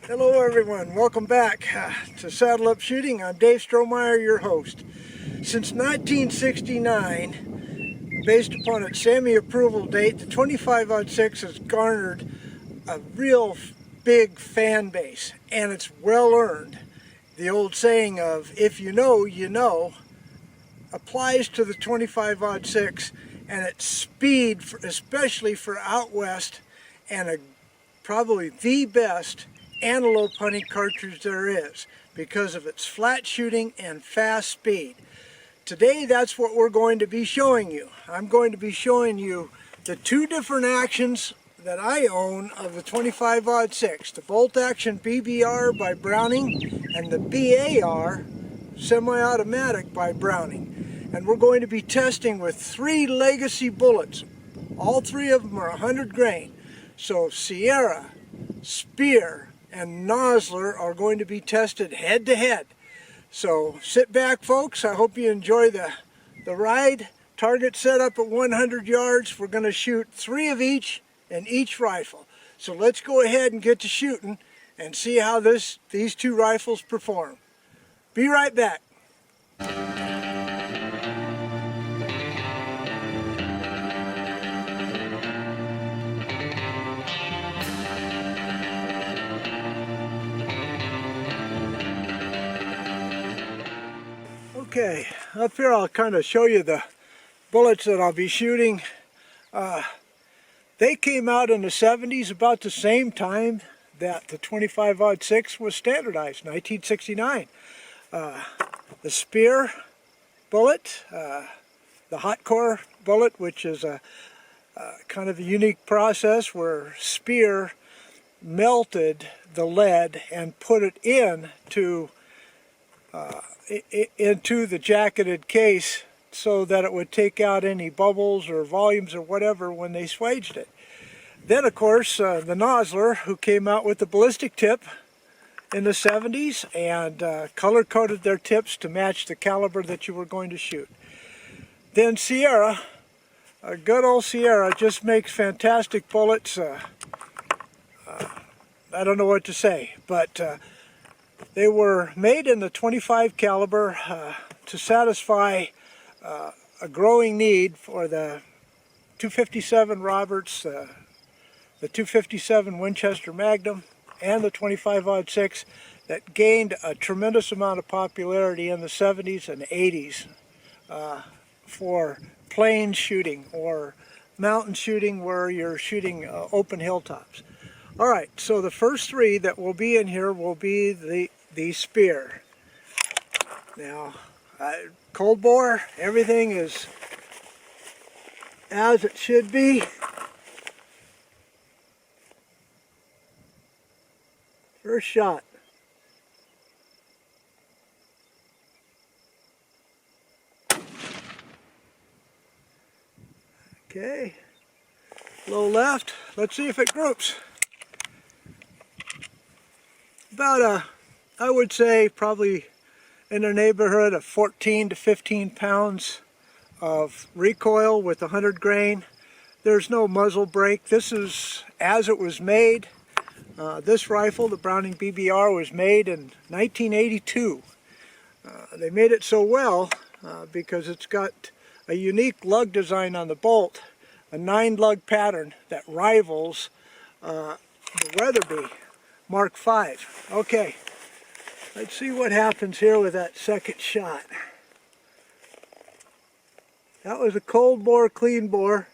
Hello everyone, welcome back to Saddle Up Shooting. I'm Dave Strohmeyer, your host. Since 1969, based upon its SAAMI approval date, the 25-06 has garnered a real big fan base, and it's well earned. The old saying of, if you know, you know, applies to the 25-06 and its speed, especially for out west, and probably the best antelope hunting cartridge there is because of its flat shooting and fast speed. Today that's what we're going to be showing you. I'm going to be showing you the two different actions that I own of the 25-06, the bolt action BBR by Browning and the BAR semi-automatic by Browning. And we're going to be testing with 3 legacy bullets. All 3 of them are 100 grain. So Sierra, Speer, and Nosler are going to be tested head to head. So sit back folks, I hope you enjoy the ride. Target set up at 100 yards. We're going to shoot 3 of each in each rifle. So let's go ahead and get to shooting and see how these 2 rifles perform. Be right back. Okay, up here I'll kind of show you the bullets that I'll be shooting. They came out in the 70s about the same time that the 25-06 was standardized, 1969. The Speer bullet, the hot core bullet, which is a kind of a unique process where Speer melted the lead and put it into the jacketed case so that it would take out any bubbles or volumes or whatever when they swaged it. Then of course the Nosler, who came out with the ballistic tip in the 70s and color coded their tips to match the caliber that you were going to shoot. Then Sierra, a good old Sierra, just makes fantastic bullets. I don't know what to say, but they were made in the 25 caliber to satisfy a growing need for the 257 Roberts, the 257 Winchester Magnum, and the 25-06 that gained a tremendous amount of popularity in the 70s and 80s for plain shooting or mountain shooting where you're shooting open hilltops. All right, so the first 3 that will be in here will be the Speer. Now, cold bore, everything is as it should be. First shot. Okay, low left. Let's see if it groups. About I would say probably in the neighborhood of 14 to 15 pounds of recoil with 100 grain. There's no muzzle brake. This is as it was made. This rifle, the Browning BBR, was made in 1982. They made it so well because it's got a unique lug design on the bolt, a 9-lug pattern that rivals the Weatherby Mark V. Okay, let's see what happens here with that second shot. That was a cold bore, clean bore.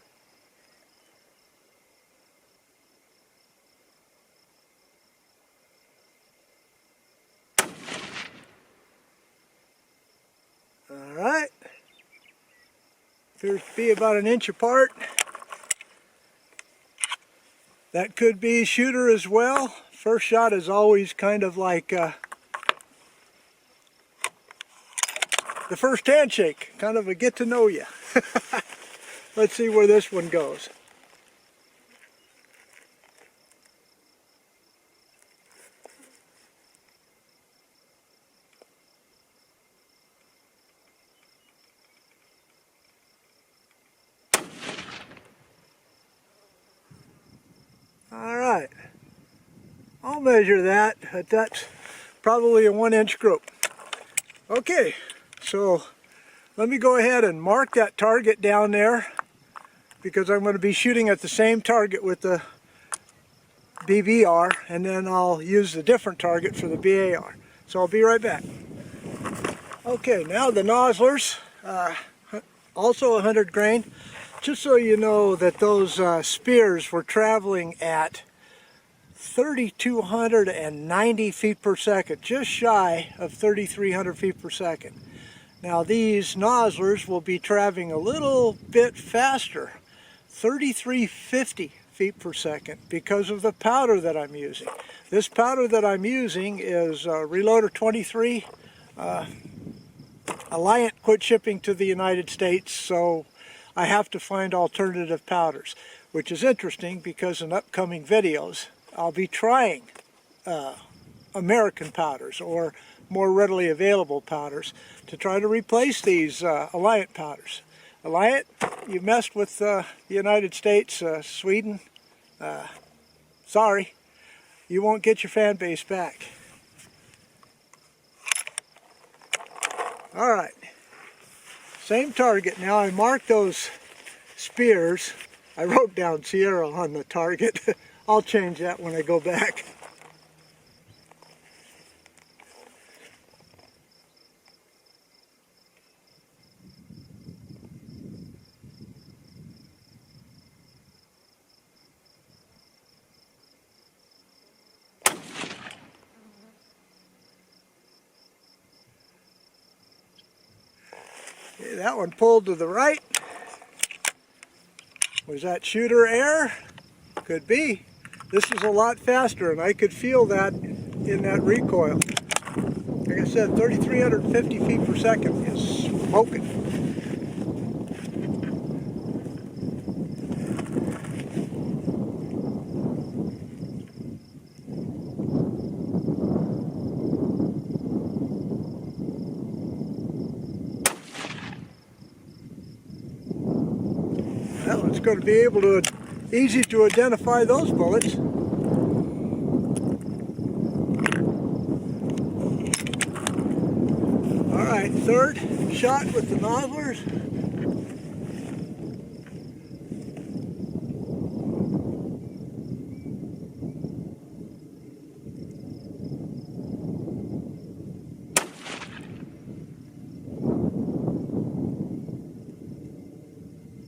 Alright, appears to be about an inch apart. That could be shooter as well. First shot is always kind of like the first handshake, kind of a get to know you. Let's see where this one goes. All right, I'll measure that, but that's probably a 1-inch group. Okay, so let me go ahead and mark that target down there, because I'm going to be shooting at the same target with the BBR, and then I'll use a different target for the BAR. So I'll be right back. Okay, now the Noslers, also 100 grain. Just so you know that those Speers were traveling at 3,290 feet per second, just shy of 3,300 feet per second. Now these Noslers will be traveling a little bit faster, 3,350 feet per second, because of the powder that I'm using. This powder that I'm using is Reloader 23. Alliant quit shipping to the United States, so I have to find alternative powders, which is interesting because in upcoming videos I'll be trying American powders or more readily available powders to try to replace these Alliant powders. Alliant, you messed with the United States, Sweden, sorry, you won't get your fan base back. Alright, same target. Now I marked those Speers. I wrote down Sierra on the target. I'll change that when I go back. Okay, that one pulled to the right. Was that shooter error? Could be. This is a lot faster, and I could feel that in that recoil. Like I said, 3,350 feet per second is smoking. That one's going to be able to, easy to identify those bullets. Alright, third shot with the Noslers.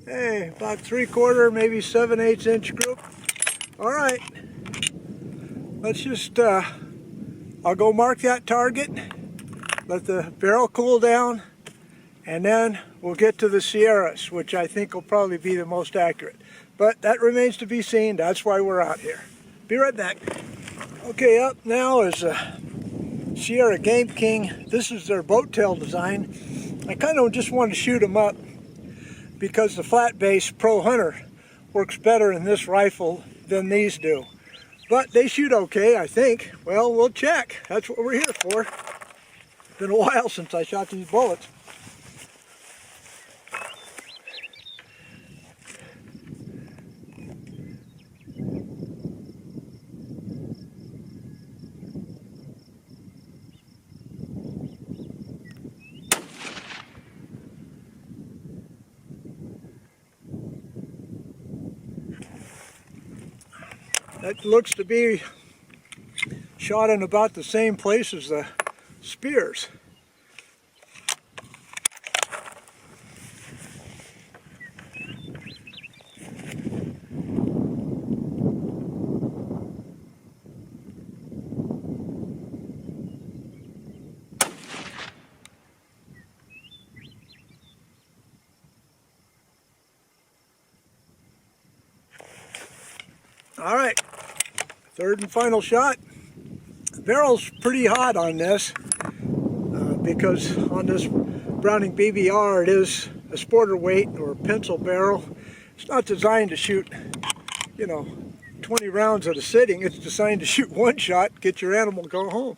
Hey, about 3/4, maybe 7/8 inch group. Alright, let's just, I'll go mark that target, let the barrel cool down, and then we'll get to the Sierras, which I think will probably be the most accurate. But that remains to be seen. That's why we're out here. Be right back. Okay, up now is Sierra Game King. This is their boat tail design. I kind of just want to shoot them up because the flat base Pro Hunter works better in this rifle than these do. But they shoot okay, I think. Well, we'll check. That's what we're here for. It's been a while since I shot these bullets. That looks to be shot in about the same place as the Speers. All right, third and final shot. The barrel's pretty hot on this because on this Browning BBR it is a sporter weight or pencil barrel. It's not designed to shoot, 20 rounds at a sitting. It's designed to shoot one shot, get your animal, go home.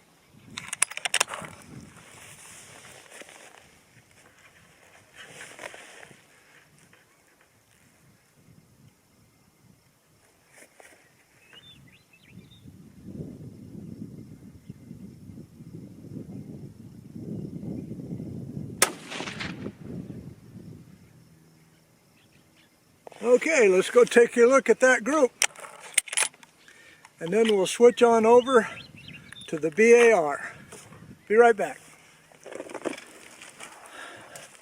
Okay, let's go take a look at that group. And then we'll switch on over to the BAR. Be right back.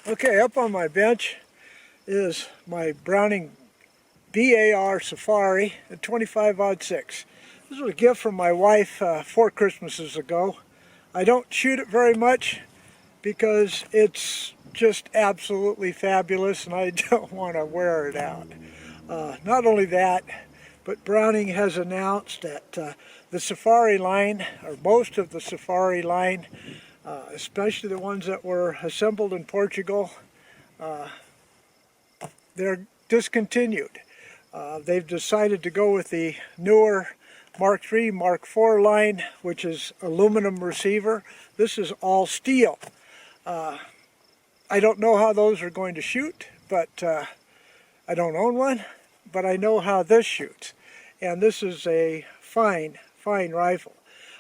Okay, up on my bench is my Browning BAR Safari at 25-06. This was a gift from my wife 4 Christmases ago. I don't shoot it very much because it's just absolutely fabulous and I don't want to wear it out. Not only that, but Browning has announced that the Safari line, or most of the Safari line, especially the ones that were assembled in Portugal, they're discontinued. They've decided to go with the newer Mark III, Mark IV line, which is aluminum receiver. This is all steel. I don't know how those are going to shoot, but I don't own one, but I know how this shoots. And this is a fine, fine rifle.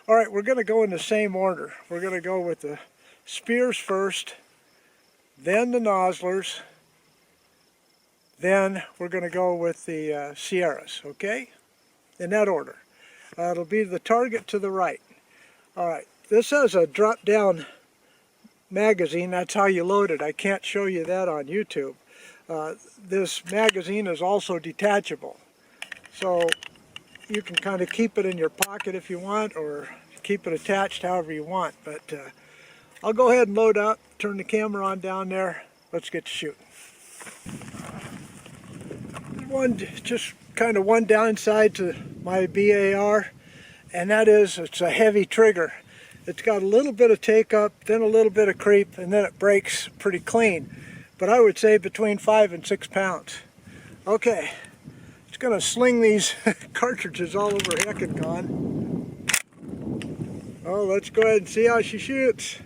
All right, we're going to go in the same order. We're going to go with the Speers first, then the Noslers, then we're going to go with the Sierras, okay? In that order. It'll be the target to the right. All right, this has a drop-down magazine. That's how you load it. I can't show you that on YouTube. This magazine is also detachable. So you can kind of keep it in your pocket if you want, or keep it attached however you want. But I'll go ahead and load up, turn the camera on down there. Let's get to shooting. Just kind of one downside to my BAR, and that is it's a heavy trigger. It's got a little bit of take up, then a little bit of creep, and then it breaks pretty clean. But I would say between 5 and 6 pounds. Okay. It's going to sling these cartridges all over heck and con. Oh, let's go ahead and see how she shoots.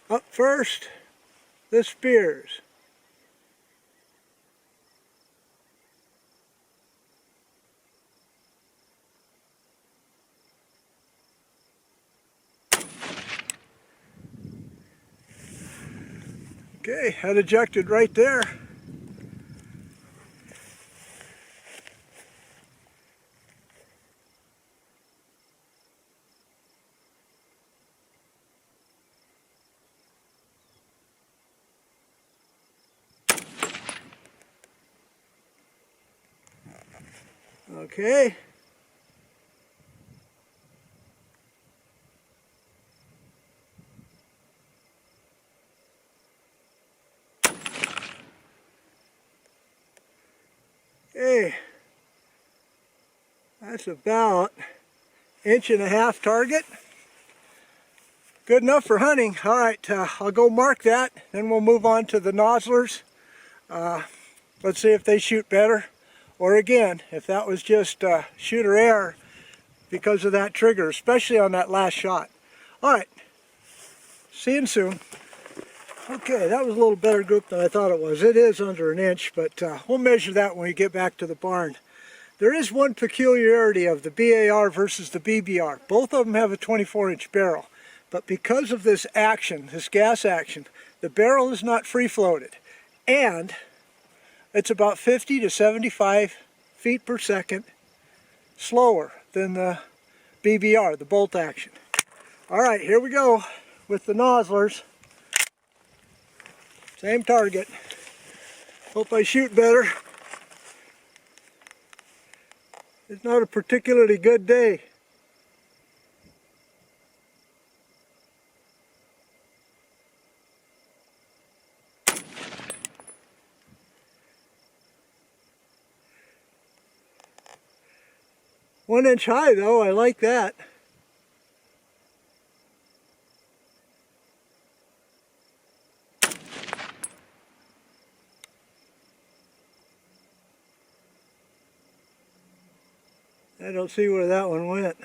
Up first, the Speers. Okay, head ejected right there. Okay. Okay, that's about 1.5 inch target. Good enough for hunting. All right, I'll go mark that, then we'll move on to the Noslers. Let's see if they shoot better, or again, if that was just shooter error because of that trigger, especially on that last shot. All right, see you soon. Okay, that was a little better group than I thought it was. It is under 1 inch, but we'll measure that when we get back to the barn. There is one peculiarity of the BAR versus the BBR. Both of them have a 24-inch barrel, but because of this action, this gas action, the barrel is not free-floated, and it's about 50 to 75 feet per second slower than the BBR, the bolt action. All right, here we go with the Noslers. Same target. Hope I shoot better. It's not a particularly good day. One inch high though, I like that. I don't see where that one went.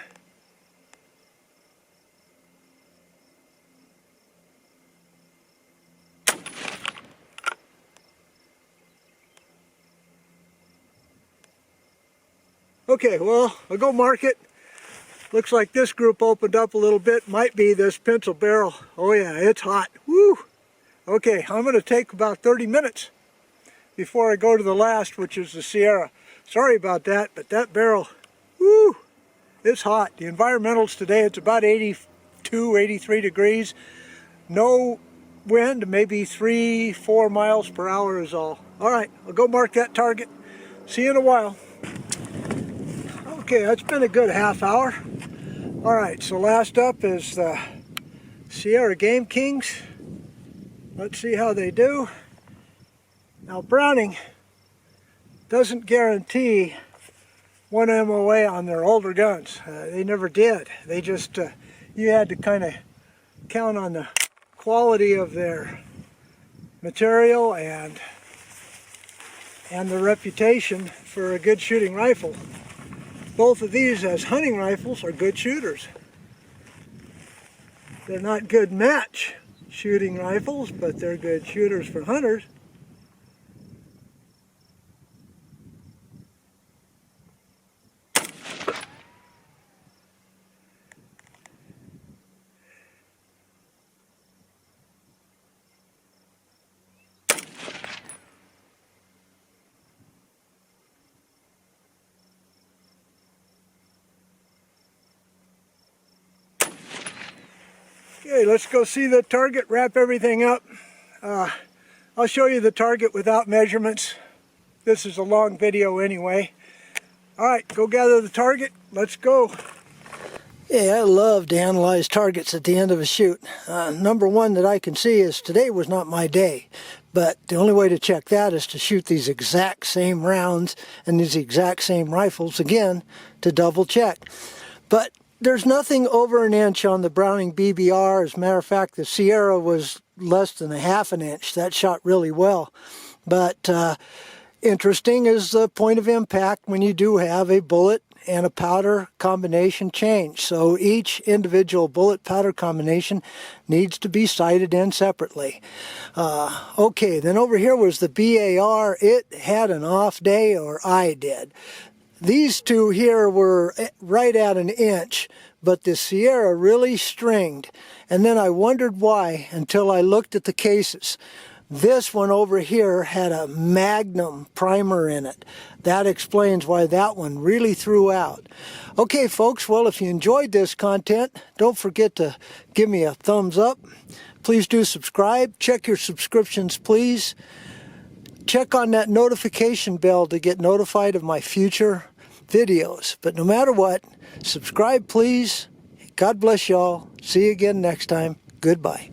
Okay, well, I'll go mark it. Looks like this group opened up a little bit. Might be this pencil barrel. Oh yeah, it's hot. Woo! Okay, I'm going to take about 30 minutes before I go to the last, which is the Sierra. Sorry about that, but that barrel, woo, it's hot. The environmentals today, it's about 82, 83 degrees. No wind, maybe 3-4 miles per hour is all. All right, I'll go mark that target. See you in a while. Okay, that's been a good half hour. All right, so last up is the Sierra Game Kings. Let's see how they do. Now, Browning doesn't guarantee 1 MOA on their older guns. They never did. They just, you had to kind of count on the quality of their material and the reputation for a good shooting rifle. Both of these as hunting rifles are good shooters. They're not good match shooting rifles, but they're good shooters for hunters. Okay, let's go see the target, wrap everything up. I'll show you the target without measurements. This is a long video anyway. All right, go gather the target. Let's go. Yeah, I love to analyze targets at the end of a shoot. Number one that I can see is today was not my day. But the only way to check that is to shoot these exact same rounds and these exact same rifles again to double check. But there's nothing over an inch on the Browning BBR. As a matter of fact, the Sierra was less than 1/2 inch. That shot really well. But interesting is the point of impact when you do have a bullet and a powder combination change. So each individual bullet powder combination needs to be sighted in separately. Okay, then over here was the BAR. It had an off day, or I did. These two here were right at 1 inch, but the Sierra really stringed. And then I wondered why until I looked at the cases. This one over here had a Magnum primer in it. That explains why that one really threw out. Okay, folks, well, if you enjoyed this content, don't forget to give me a thumbs up. Please do subscribe. Check your subscriptions, please. Check on that notification bell to get notified of my future videos. But no matter what, subscribe, please. God bless y'all. See you again next time. Goodbye.